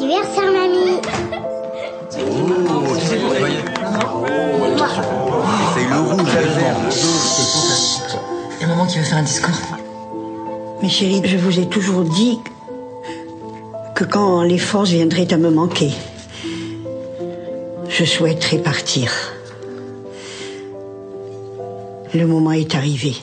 anniversaire, mamie. Oh, qui c'est que vous voyez? C'est le rouge, le vert, le jaune. Il y a maman qui veut faire un discours. Mais chérie, je vous ai toujours dit que quand les forces viendraient à me manquer, je souhaiterais partir. Le moment est arrivé.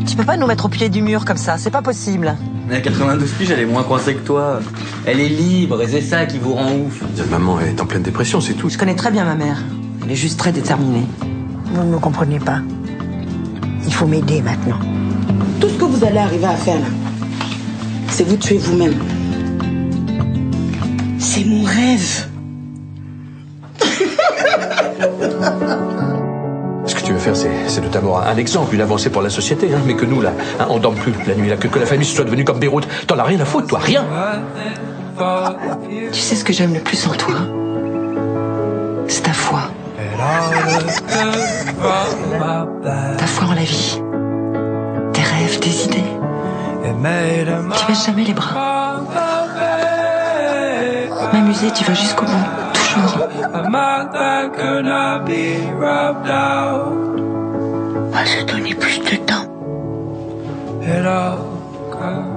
Tu peux pas nous mettre au pied du mur comme ça, c'est pas possible. Mais à 92 piges, elle est moins coincée que toi. Elle est libre et c'est ça qui vous rend ouf. Maman est en pleine dépression, c'est tout. Je connais très bien ma mère. Elle est juste très déterminée. Vous ne me comprenez pas. Il faut m'aider maintenant. Tout ce que vous allez arriver à faire là, c'est vous tuer vous-même. C'est mon rêve. Ce que tu veux faire, c'est de t'avoir un exemple, une avancée pour la société, hein, mais que nous, là, hein, on dorme plus la nuit, là, que la famille soit devenue comme Beyrouth. T'en as rien à foutre, toi, rien. Tu sais ce que j'aime le plus en toi? C'est ta foi. Ta foi en la vie. Tes rêves, tes idées. Tu baisses jamais les bras. M'amuser, tu vas jusqu'au bout. Toujours. On va se donner plus de temps.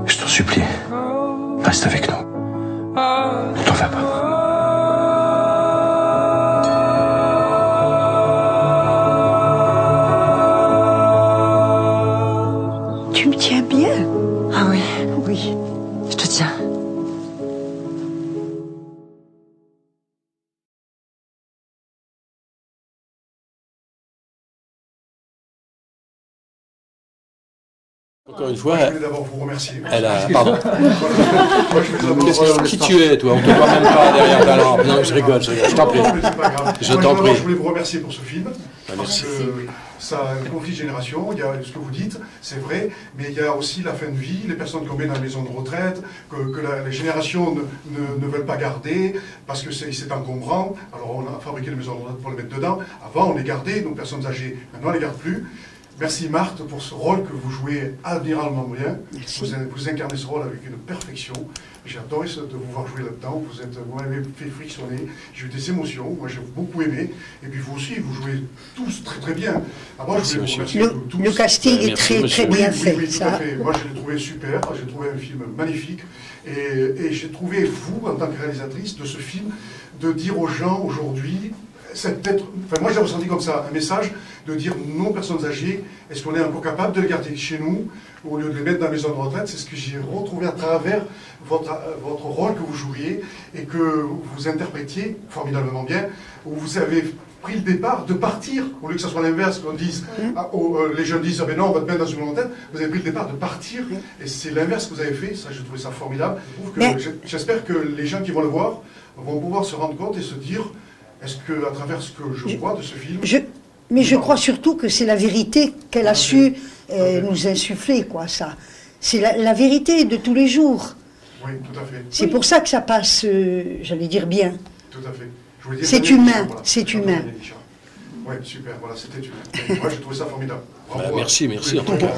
Je t'en supplie, reste avec nous. Ne t'en vas pas. Tu me tiens bien? Ah oui, Oui. je te tiens. Encore une fois, Je voulais d'abord vous remercier. elle a... Pardon. Qui tu es, toi? On te voit même pas derrière ta lampe. Non, je rigole, je t'en prie. Je t'en prie. Je voulais vous remercier pour ce film. Merci. Parce que ça a un conflit de génération, il y a ce que vous dites, c'est vrai, mais il y a aussi la fin de vie, les personnes qu'on met dans les maisons de retraite, que les générations ne veulent pas garder, parce que c'est encombrant. Alors on a fabriqué les maisons de retraite pour les mettre dedans. Avant, on les gardait, nos personnes âgées. Maintenant, on ne les garde plus. Merci Marthe pour ce rôle que vous jouez admirablement bien. Vous incarnez ce rôle avec une perfection. J'ai adoré de vous voir jouer là-dedans. Vous m'avez fait frictionner. J'ai eu des émotions. Moi, j'ai beaucoup aimé. Et puis vous aussi, vous jouez tous très très bien. Alors, moi, je voulais vous remercier tous. Le casting est très bien fait. Oui, tout à fait. Moi, je l'ai trouvé super. J'ai trouvé un film magnifique. Et j'ai trouvé, vous, en tant que réalisatrice de ce film, de dire aux gens aujourd'hui, moi j'ai ressenti comme ça, un message de dire nos personnes âgées, est-ce qu'on est encore capable de les garder chez nous au lieu de les mettre dans la maison de retraite? C'est ce que j'ai retrouvé à travers votre rôle que vous jouiez et que vous interprétiez formidablement bien, où vous avez pris le départ de partir, au lieu que ce soit l'inverse, qu'on dise, les jeunes disent, ah ben non, on va te mettre dans une maison de retraite, vous avez pris le départ de partir, et c'est l'inverse que vous avez fait, ça j'ai trouvé ça formidable. J'espère que les gens qui vont le voir vont pouvoir se rendre compte et se dire, est-ce qu'à travers ce que je vois de ce film... Mais je crois surtout que c'est la vérité qu'elle a su nous insuffler, quoi, ça. C'est la vérité de tous les jours. Oui, tout à fait. C'est pour ça que ça passe, j'allais dire, bien. Tout à fait. C'est humain, c'est humain. Oui, super, voilà, c'était humain. Moi, j'ai trouvé ça formidable. Merci en tout cas.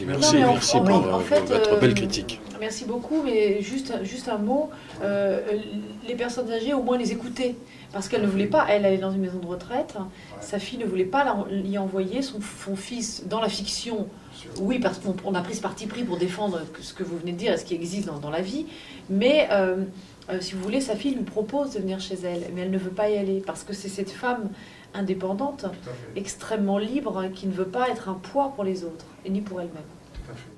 Merci pour votre belle critique. Merci beaucoup, mais juste un mot. Les personnes âgées, au moins les écouter. Parce qu'elle ne voulait pas, elle est dans une maison de retraite, sa fille ne voulait pas y envoyer son fils dans la fiction. Oui, parce qu'on a pris ce parti pris pour défendre ce que vous venez de dire et ce qui existe dans la vie. Mais si vous voulez, sa fille lui propose de venir chez elle, mais elle ne veut pas y aller parce que c'est cette femme indépendante, extrêmement libre, qui ne veut pas être un poids pour les autres, et ni pour elle-même. Tout à fait.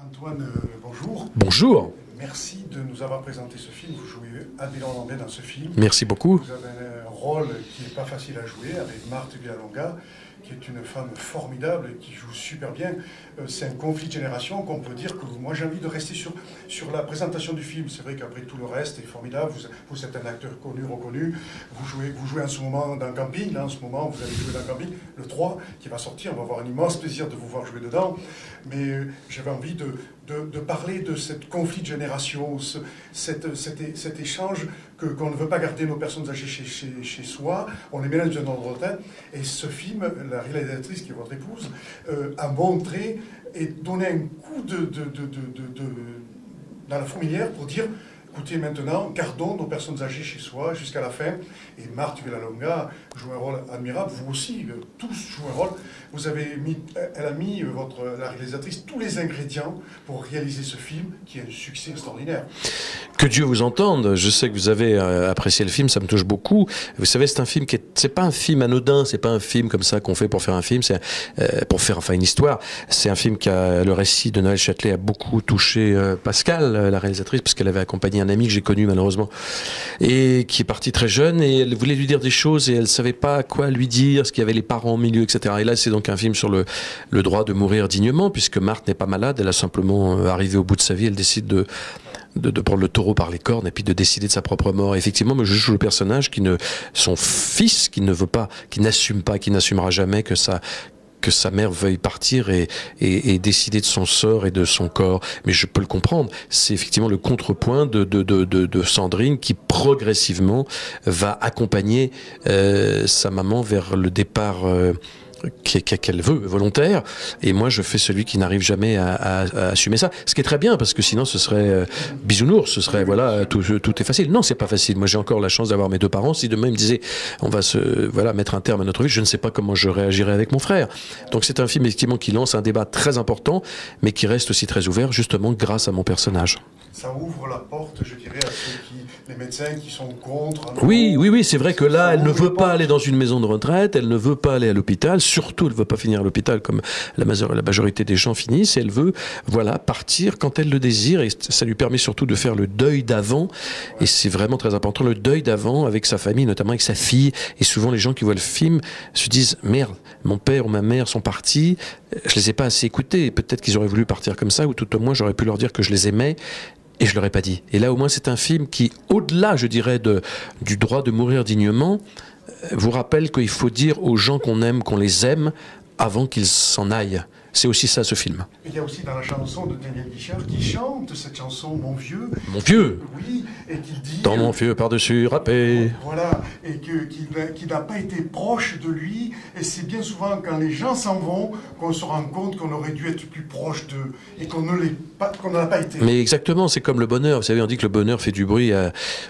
Antoine, bonjour. Bonjour. Merci de nous avoir présenté ce film. Vous jouez admirablement bien dans ce film. Merci beaucoup. Vous avez un rôle qui n'est pas facile à jouer avec Marthe Villalonga, qui est une femme formidable et qui joue super bien. C'est un conflit de génération qu'on peut dire que moi j'ai envie de rester sur la présentation du film. C'est vrai qu'après tout le reste est formidable. Vous êtes un acteur connu, reconnu. Vous jouez en ce moment dans Camping. Là, en ce moment, vous allez jouer dans Camping, le 3, qui va sortir. On va avoir un immense plaisir de vous voir jouer dedans. Mais j'avais envie de parler de ce conflit de génération, cet échange qu'on ne veut pas garder nos personnes âgées chez soi, on les met dans une maison de retraite. Et ce film, la réalisatrice qui est votre épouse, a montré et donné un coup dans la fourmilière pour dire, écoutez, maintenant, gardons nos personnes âgées chez soi jusqu'à la fin. Et Marthe Villalonga joue un rôle admirable, vous aussi, tous jouent un rôle. Elle a mis, la réalisatrice, tous les ingrédients pour réaliser ce film, qui est un succès extraordinaire. Que Dieu vous entende. Je sais que vous avez apprécié le film, ça me touche beaucoup. Vous savez, c'est un film c'est pas un film anodin, c'est pas un film comme ça qu'on fait pour faire un film, c'est pour faire une histoire. C'est un film le récit de Noël Châtelet a beaucoup touché Pascal, la réalisatrice, parce qu'elle avait accompagné un ami que j'ai connu malheureusement, et qui est parti très jeune, et elle voulait lui dire des choses, et elle savait pas quoi lui dire, ce qu'il y avait les parents au milieu, etc. Et là, c'est donc un film sur le droit de mourir dignement, puisque Marthe n'est pas malade, elle a simplement arrivé au bout de sa vie, elle décide de prendre le taureau par les cornes et puis de décider de sa propre mort. Et effectivement, moi, je joue le personnage son fils, qui n'assume pas, qui n'assumera jamais que sa mère veuille partir et décider de son sort et de son corps. Mais je peux le comprendre. C'est effectivement le contrepoint de Sandrine qui progressivement va accompagner sa maman vers le départ qu'elle veut, volontaire, et moi je fais celui qui n'arrive jamais à assumer ça, ce qui est très bien, parce que sinon ce serait bisounours, ce serait voilà, tout est facile. Non, c'est pas facile. Moi j'ai encore la chance d'avoir mes deux parents. Si demain ils me disaient on va mettre un terme à notre vie, je ne sais pas comment je réagirais avec mon frère. Donc c'est un film effectivement qui lance un débat très important, mais qui reste aussi très ouvert, justement grâce à mon personnage. Ça ouvre la porte, je dirais, à les médecins qui sont contre. Oui, c'est vrai que là, elle ne veut pas aller dans une maison de retraite, elle ne veut pas aller à l'hôpital, surtout elle ne veut pas finir à l'hôpital comme la majorité des gens finissent, et elle veut, partir quand elle le désire, et ça lui permet surtout de faire le deuil d'avant, et c'est vraiment très important, le deuil d'avant avec sa famille, notamment avec sa fille, et souvent les gens qui voient le film se disent, merde, mon père ou ma mère sont partis, je les ai pas assez écoutés, peut-être qu'ils auraient voulu partir comme ça, ou tout au moins j'aurais pu leur dire que je les aimais, et je leur ai pas dit. Et là, au moins, c'est un film qui, au-delà, je dirais, du droit de mourir dignement, vous rappelle qu'il faut dire aux gens qu'on aime, qu'on les aime, avant qu'ils s'en aillent. C'est aussi ça, ce film. Il y a aussi dans la chanson de Daniel Guichard qui chante cette chanson, Mon vieux. Mon vieux. Oui, et qu'il dit... Dans mon vieux par-dessus râpé. Voilà, et qu'il n'a pas été proche de lui, et c'est bien souvent quand les gens s'en vont qu'on se rend compte qu'on aurait dû être plus proche d'eux, et qu'on n'en a pas été. Mais exactement, c'est comme le bonheur. Vous savez, on dit que le bonheur fait du bruit,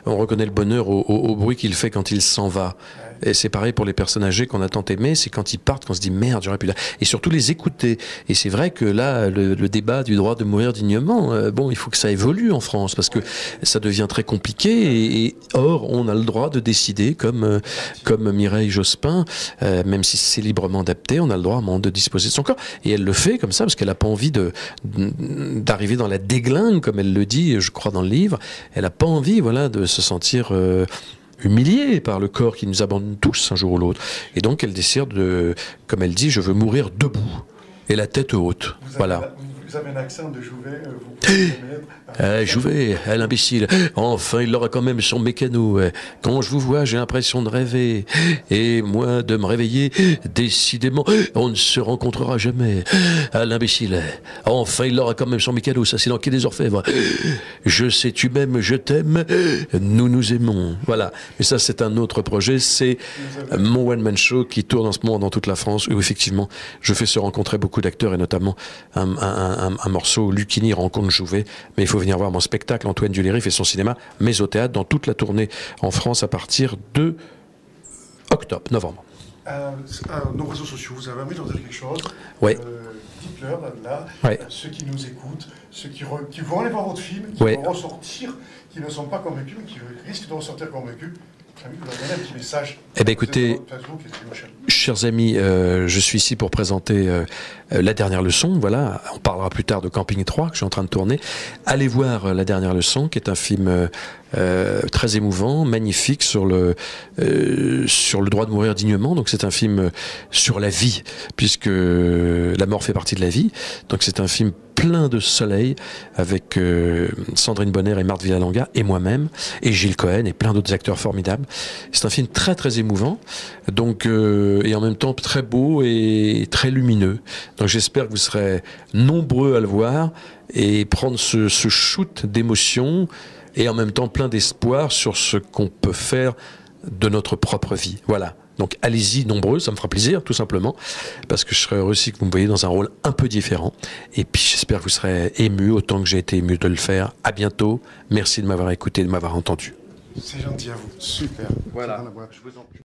on reconnaît le bonheur au bruit qu'il fait quand il s'en va. Et c'est pareil pour les personnes âgées qu'on a tant aimées, c'est quand ils partent qu'on se dit merde, j'aurais pu... Et surtout les écouter. Et c'est vrai que là, le débat du droit de mourir dignement, il faut que ça évolue en France, parce que ça devient très compliqué, et or, on a le droit de décider, comme Mireille Jospin, même si c'est librement adapté, on a le droit de disposer de son corps. Et elle le fait comme ça, parce qu'elle n'a pas envie d'arriver dans la déglingue, comme elle le dit, je crois, dans le livre. Elle n'a pas envie, de se sentir... humiliée par le corps qui nous abandonne tous un jour ou l'autre. Et donc elle décide comme elle dit, je veux mourir debout et la tête haute. Vous avez un accent de Jouvet, vous pouvez mettre... Jouvet, l'imbécile. Enfin, il aura quand même son mécano. Quand je vous vois, j'ai l'impression de rêver. Et moi, de me réveiller, décidément, on ne se rencontrera jamais. L'imbécile. Enfin, il aura quand même son mécano. Ça, c'est dans Quai des Orfèvres. Je sais, tu m'aimes, je t'aime. Nous nous aimons. Voilà. Mais ça, c'est un autre projet. C'est mon one-man show qui tourne en ce moment dans toute la France, où effectivement, je fais se rencontrer beaucoup d'acteurs, et notamment un morceau, Lucchini rencontre Jouvet, mais il faut venir voir mon spectacle. Antoine Duléry fait son cinéma, mais au théâtre, dans toute la tournée en France à partir de novembre. Nos réseaux sociaux, vous avez envie de dire quelque chose? Oui. Dites-leur, là, ouais. Ceux qui nous écoutent, ceux qui vont aller voir votre film, qui vont ressortir, qui ne sont pas convaincus, mais qui risquent de ressortir convaincus. Vous avez un petit message. Écoutez, chers amis, je suis ici pour présenter La Dernière Leçon. Voilà, on parlera plus tard de Camping 3 que je suis en train de tourner. Allez voir La Dernière Leçon, qui est un film très émouvant, magnifique sur le droit de mourir dignement. Donc c'est un film sur la vie, puisque la mort fait partie de la vie. Donc c'est un film plein de soleil avec Sandrine Bonner et Marthe Villalonga et moi-même et Gilles Cohen et plein d'autres acteurs formidables. C'est un film très très émouvant, donc et en même temps très beau et très lumineux. Donc j'espère que vous serez nombreux à le voir et prendre ce shoot d'émotion et en même temps plein d'espoir sur ce qu'on peut faire de notre propre vie. Voilà. Donc allez-y nombreux, ça me fera plaisir tout simplement, parce que je serais heureux aussi que vous me voyez dans un rôle un peu différent. Et puis j'espère que vous serez émus autant que j'ai été ému de le faire. À bientôt. Merci de m'avoir écouté, de m'avoir entendu. C'est gentil à vous. Super. Voilà. Je vous en prie.